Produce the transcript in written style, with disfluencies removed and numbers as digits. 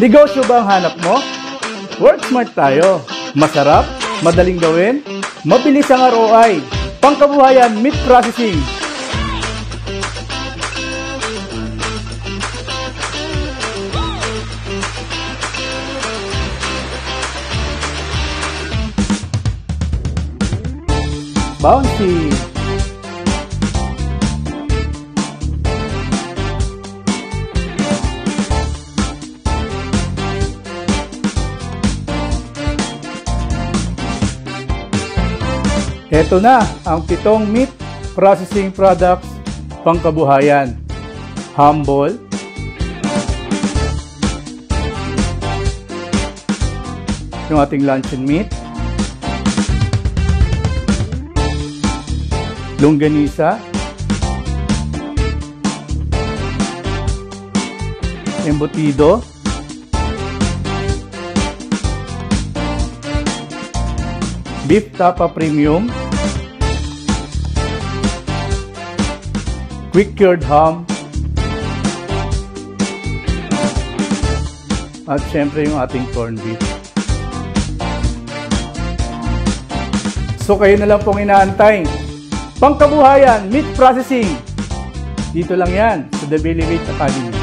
Negosyo ba ang hanap mo? Work smart tayo. Masarap, madaling gawin, mabilis ang ROI. Pangkabuhayan meat processing. Bouncy. Ito na ang 7 meat processing products pangkabuhayan. Humble, yung ating luncheon meat, longganisa, embutido, beef tapa premium, quick cured ham, at syempre yung ating corned beef. So kayo na lang pong inaantay. Pangkabuhayan meat processing. Dito lang yan sa The Billy Rich Academy.